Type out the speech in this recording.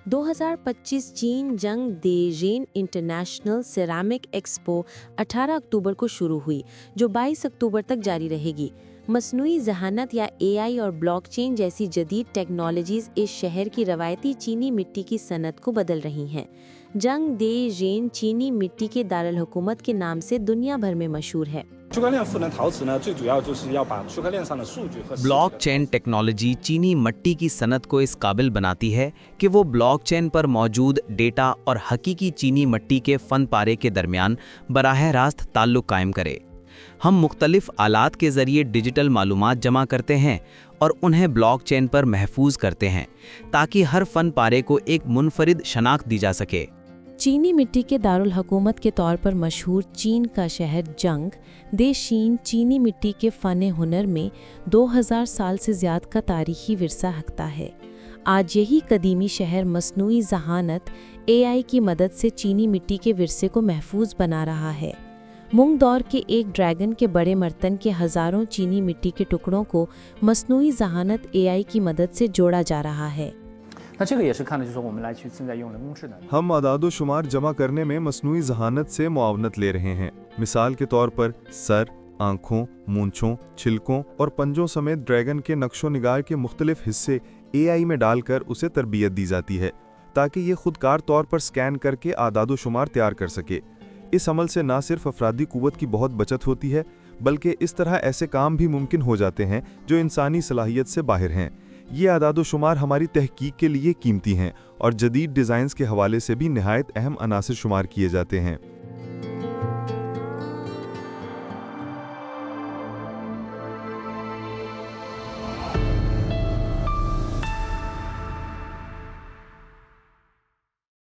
2025 चीन जंग देजिन international ceramic expo 18 अक्टूबर को शुरू हुई, जो 22 अक्टूबर तक जारी रहेगी। मसनूई ज़हानत या एआई और ब्लॉकचेन जैसी जदीद टेक्नोलॉजीज़ इस शहर की रवायती चीनी मिट्टी की सनत को बदल रही हैं। जंग देजिन चीनी मिट्टी के दारुल हुकूमत के नाम से दुनिया भर में मशहूर है। ब्लॉकचेन टेक्नोलॉजी चीनी मिट्टी की सनत को इस काबिल बनाती है कि वो ब्लॉकचेन पर मौजूद डेटा और हकीकी चीनी मिट्टी के फन पारे के दरमियान बराह रास्त ताल्लुक कायम करे। हम मुख्तलिफ आलात के ज़रिए डिजिटल मालूमात जमा करते हैं और उन्हें ब्लॉकचेन पर महफूज करते हैं ताकि हर फन पारे को एक मुनफरिद शनाख्त दी जा सके। चीनी मिट्टी के दारुल हुकूमत के तौर पर मशहूर चीन का शहर जंग देशीन चीनी मिट्टी के फ़न हुनर में 2000 साल से ज़्यादा का तारीख़ी विरसा रखता है। आज यही कदीमी शहर मसनूई ज़हानत एआई की मदद से चीनी मिट्टी के विरसे को महफूज बना रहा है। मुंग दौर के एक ड्रैगन के बड़े मर्तन के हज़ारों चीनी मिट्टी के टुकड़ों को मसनूई ज़हानत एआई की मदद से जोड़ा जा रहा है। हम आदादो शुमार जमा करने में मसनूई ज़हानत से मुआवनत ले रहे हैं। मिसाल के तौर पर सर, आँखों, मूंछों, छिलकों और पंजों समेत ड्रैगन के नक्शो निगार के मुख्तलिफ हिस्से एआई में डालकर उसे तरबियत दी जाती है ताकि ये खुदकार तौर पर स्कैन करके आदादो शुमार तैयार कर सके। इस अमल से न सिर्फ अफरादी कुव्वत की बहुत बचत होती है, बल्कि इस तरह ऐसे काम भी मुमकिन हो जाते हैं जो इंसानी सलाहियत से बाहर हैं। ये आदादो शुमार हमारी तहकीक के लिए कीमती हैं और जदीद डिज़ाइंस के हवाले से भी निहायत अहम अनासर शुमार किए जाते हैं।